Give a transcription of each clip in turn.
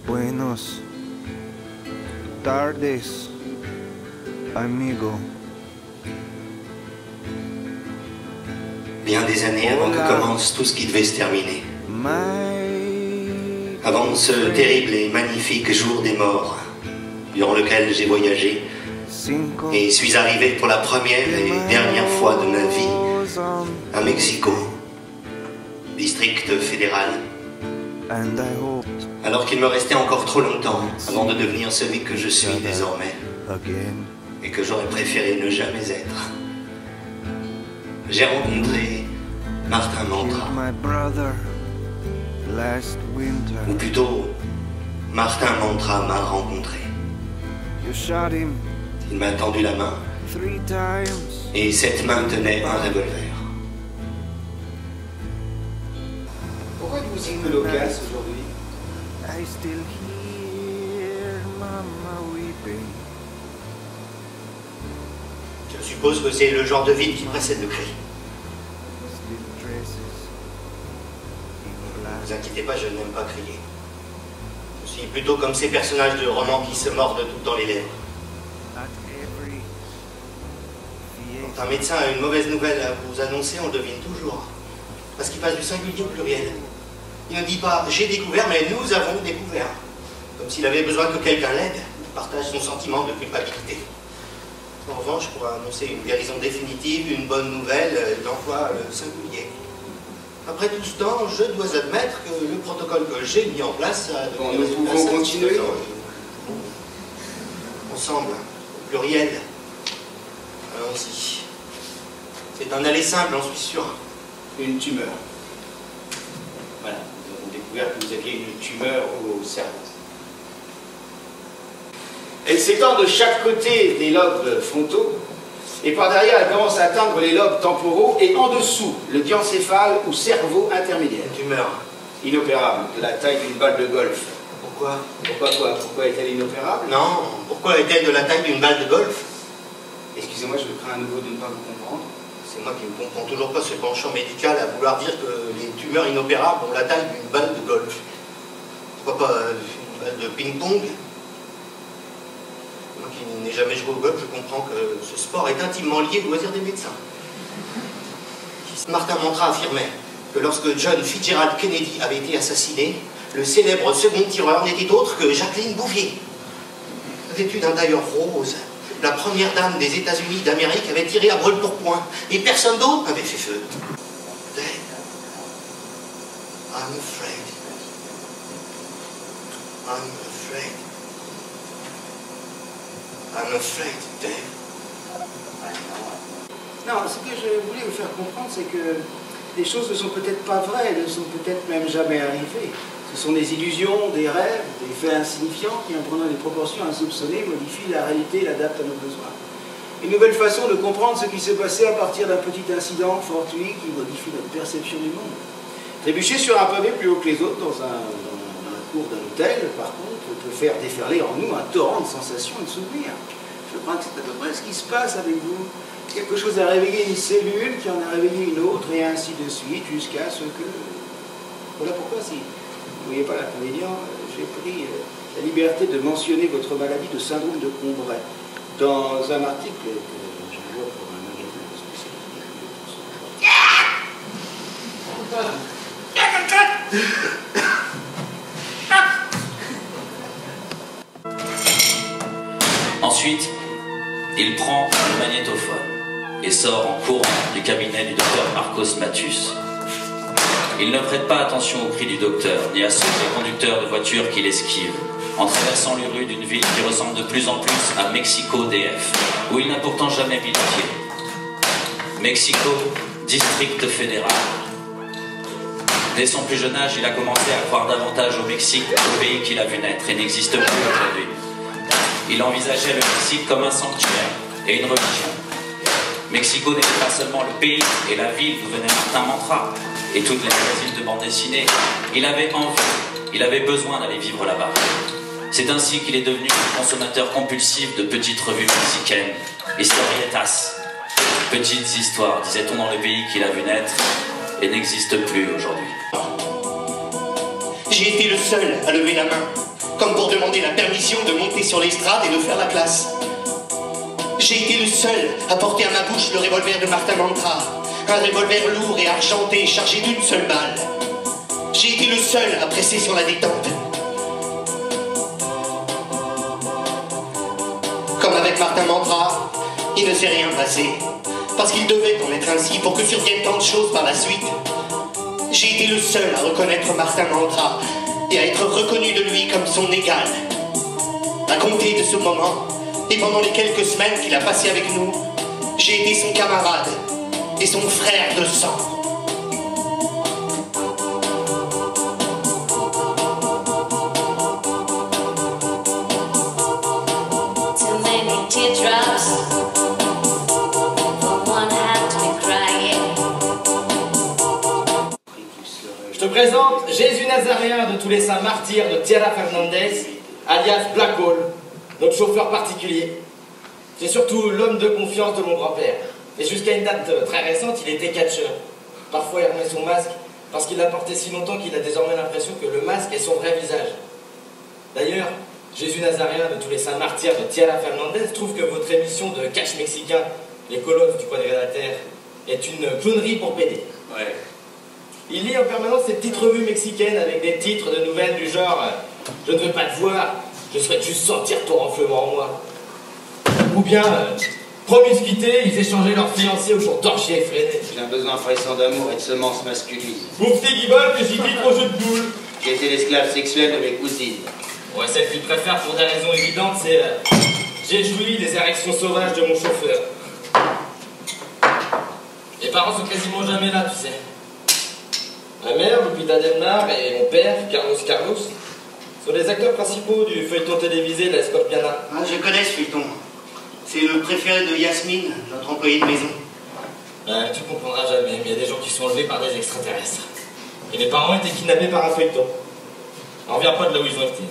Buenos tardes, amigo. Bien des années avant que commence tout ce qui devait se terminer. Avant ce terrible et magnifique jour des morts, durant lequel j'ai voyagé et suis arrivé pour la première et dernière fois de ma vie à Mexico, district fédéral. Alors qu'il me restait encore trop longtemps avant de devenir celui que je suis désormais et que j'aurais préféré ne jamais être. J'ai rencontré Martin Mantra. Ou plutôt, Martin Mantra m'a rencontré. Il m'a tendu la main et cette main tenait un revolver. Pourquoi êtes-vous si peu loquace aujourd'hui? Je suppose que c'est le genre de vide qui précède le cri. Ne vous inquiétez pas, je n'aime pas crier. Je suis plutôt comme ces personnages de romans qui se mordent tout dans les lèvres. Quand un médecin a une mauvaise nouvelle à vous annoncer, on le devine toujours. Parce qu'il passe du singulier au pluriel. Il ne dit pas « j'ai découvert », mais « nous avons découvert ». Comme s'il avait besoin que quelqu'un l'aide, partage son sentiment de culpabilité. En revanche, pour annoncer une guérison définitive, une bonne nouvelle, il emploie le singulier. Après tout ce temps, je dois admettre que le protocole que j'ai mis en place a donné nous pouvons continuer. Ensemble, au pluriel. Allons-y. C'est un aller simple, j'en suis sûr. Une tumeur. Voilà, nous avons découvert que vous aviez une tumeur au cerveau. Elle s'étend de chaque côté des lobes frontaux, et par derrière, elle commence à atteindre les lobes temporaux, et en dessous, le diencéphale ou cerveau intermédiaire. Une tumeur. Inopérable, de la taille d'une balle de golf. Pourquoi? Pourquoi quoi? Pourquoi est-elle inopérable? Non, pourquoi est-elle de la taille d'une balle de golf? Excusez-moi, je crains à nouveau de ne pas vous comprendre. C'est moi qui ne comprends toujours pas ce penchant médical à vouloir dire que les tumeurs inopérables ont la taille d'une balle de golf. Pourquoi pas une balle de ping-pong? Moi qui n'ai jamais joué au golf, je comprends que ce sport est intimement lié au loisir des médecins. Martin Mantra affirmait que lorsque John Fitzgerald Kennedy avait été assassiné, le célèbre second tireur n'était autre que Jacqueline Bouvier. Vêtue d'un tailleur rose, la première dame des États-Unis d'Amérique avait tiré à brûle-pourpoint et personne d'autre n'avait fait feu. Dead. I'm afraid. I'm afraid. I'm afraid, Dave. Non, ce que je voulais vous faire comprendre, c'est que les choses ne sont peut-être pas vraies, ne sont peut-être même jamais arrivées. Ce sont des illusions, des rêves, des faits insignifiants qui, en prenant des proportions insoupçonnées, modifient la réalité et l'adaptent à nos besoins. Une nouvelle façon de comprendre ce qui s'est passé à partir d'un petit incident fortuit qui modifie notre perception du monde. Trébucher sur un pavé plus haut que les autres dans la cour d'un hôtel, par contre, peut faire déferler en nous un torrent de sensations et de souvenirs. Je crois que c'est à peu près ce qui se passe avec vous. Quelque chose a réveillé une cellule qui en a réveillé une autre, et ainsi de suite, jusqu'à ce que... Voilà pourquoi, si vous ne voyez pas l'inconvénient, j'ai pris la liberté de mentionner votre maladie de syndrome de Combray dans un article que j'envoie pour un magazine spécialisé. Ensuite, il prend le magnétophone et sort en courant du cabinet du docteur Marcos Matthus. Il ne prête pas attention aux cris du docteur, ni à ceux des conducteurs de voitures qui l'esquivent, en traversant les rues d'une ville qui ressemble de plus en plus à Mexico DF, où il n'a pourtant jamais mis le pied. Mexico, district fédéral. Dès son plus jeune âge, il a commencé à croire davantage au Mexique qu'au pays qu'il a vu naître et n'existe plus aujourd'hui. Il envisageait le Mexique comme un sanctuaire et une religion. Mexico n'était pas seulement le pays et la ville d'où venait Martin Mantra et toutes les magazines de bande dessinée. Il avait envie, il avait besoin d'aller vivre là-bas. C'est ainsi qu'il est devenu un consommateur compulsif de petites revues mexicaines, historietas. Petites histoires, disait-on dans le pays qu'il a vu naître et n'existe plus aujourd'hui. J'ai été le seul à lever la main. comme pour demander la permission de monter sur l'estrade et de faire la classe. J'ai été le seul à porter à ma bouche le revolver de Martin Mantra, un revolver lourd et argenté chargé d'une seule balle. J'ai été le seul à presser sur la détente. Comme avec Martin Mantra, il ne s'est rien passé, parce qu'il devait en être ainsi pour que surviennent tant de choses par la suite. J'ai été le seul à reconnaître Martin Mantra et à être reconnu de lui comme son égal. À compter de ce moment, et pendant les quelques semaines qu'il a passées avec nous, j'ai été son camarade et son frère de sang. Too many teardrops for one hand to be crying. Je te présente Jésus Nazaréen de tous les saints martyrs de Tierra Fernandez, alias Black Hole, notre chauffeur particulier. C'est surtout l'homme de confiance de mon grand-père. Et jusqu'à une date très récente, il était catcheur. Parfois, il remet son masque parce qu'il l'a porté si longtemps qu'il a désormais l'impression que le masque est son vrai visage. D'ailleurs, Jésus Nazaréen de tous les saints martyrs de Tierra Fernandez trouve que votre émission de Cash Mexicain, Les Colosses du Quadrilatère, est une clownerie pour PD. Ouais. Il lit en permanence ces petites revues mexicaines avec des titres de nouvelles du genre « Je ne veux pas te voir, je souhaite juste sentir ton renflement en moi ». Ou bien promiscuité, ils échangeaient leurs fiancés au jour torché et effréné. J'ai un besoin pressant d'amour et de semences masculines. Bouffe tes guibolles que j'y clique au jeu de boules. J'ai été l'esclave sexuel de mes cousines. Ouais, celle qu'il préfère pour des raisons évidentes, c'est j'ai joui des érections sauvages de mon chauffeur. Mes parents sont quasiment jamais là, tu sais. Ma mère, Lupita Delmar, et mon père, Carlos, sont les acteurs principaux du feuilleton télévisé La Scorpiana. Ah, je connais ce feuilleton. C'est le préféré de Yasmine, notre employée de maison. Tu comprendras jamais, mais il y a des gens qui sont enlevés par des extraterrestres. Et mes parents étaient kidnappés par un feuilleton. On revient pas de là où ils ont été.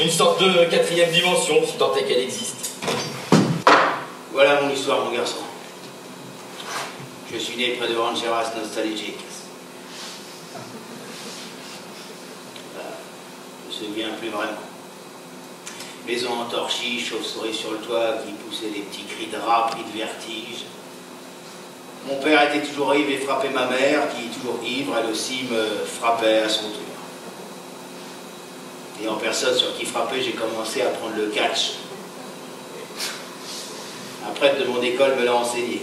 Une sorte de quatrième dimension, si tant est qu'elle existe. Voilà mon histoire, mon garçon. Je suis né près de Rancheras Nostalgiques. Je me souviens plus vraiment. Maison en torchis, chauve-souris sur le toit qui poussait des petits cris de rap et de vertige. Mon père était toujours ivre et frappait ma mère, qui, toujours ivre, elle aussi me frappait à son tour. Et en personne sur qui frapper, j'ai commencé à prendre le catch. Un prêtre de mon école me l'a enseigné.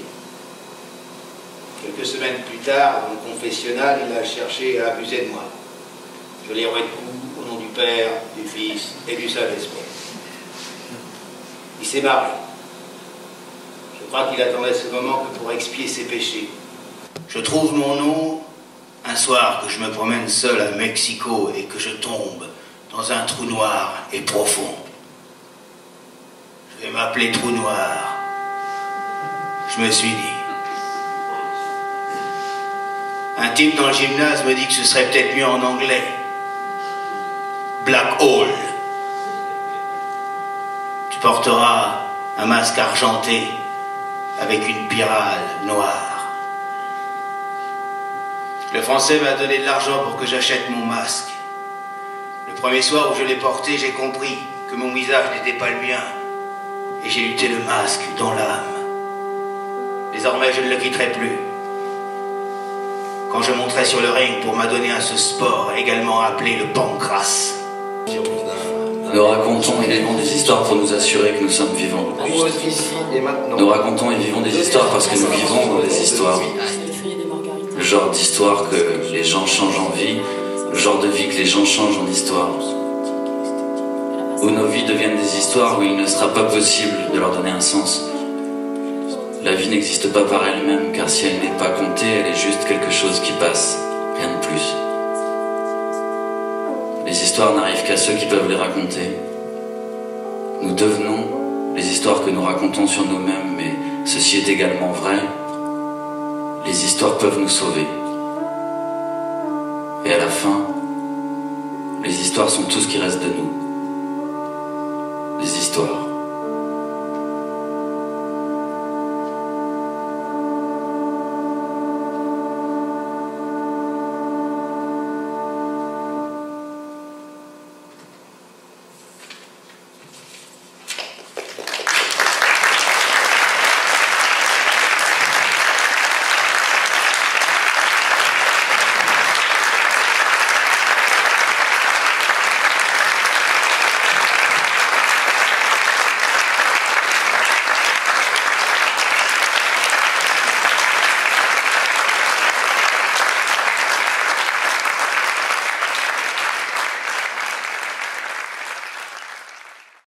Quelques semaines plus tard, dans le confessionnal, il a cherché à abuser de moi. Je l'ai roué de coups au nom du Père, du Fils et du Saint-Esprit. Il s'est barré. Je crois qu'il attendait ce moment que pour expier ses péchés. Je trouve mon nom un soir que je me promène seul à Mexico et que je tombe dans un trou noir et profond. Je vais m'appeler Trou Noir. Je me suis dit. Un type dans le gymnase me dit que ce serait peut-être mieux en anglais. Black Hole. Tu porteras un masque argenté avec une pyrale noire. Le Français m'a donné de l'argent pour que j'achète mon masque. Le premier soir où je l'ai porté, j'ai compris que mon visage n'était pas le mien. Et j'ai lutté le masque dans l'âme. Désormais, je ne le quitterai plus. Quand je monterai sur le ring pour m'adonner à ce sport, également appelé le pancras. Nous racontons et vivons des histoires pour nous assurer que nous sommes vivants. Nous racontons et vivons des histoires parce que nous vivons dans des histoires. Le genre d'histoire que les gens changent en vie, le genre de vie que les gens changent en histoire. Où nos vies deviennent des histoires où il ne sera pas possible de leur donner un sens. La vie n'existe pas par elle-même, car si elle n'est pas comptée, elle est juste quelque chose qui passe, rien de plus. Les histoires n'arrivent qu'à ceux qui peuvent les raconter. Nous devenons les histoires que nous racontons sur nous-mêmes, mais ceci est également vrai. Les histoires peuvent nous sauver. Et à la fin, les histoires sont tout ce qui reste de nous. Les histoires.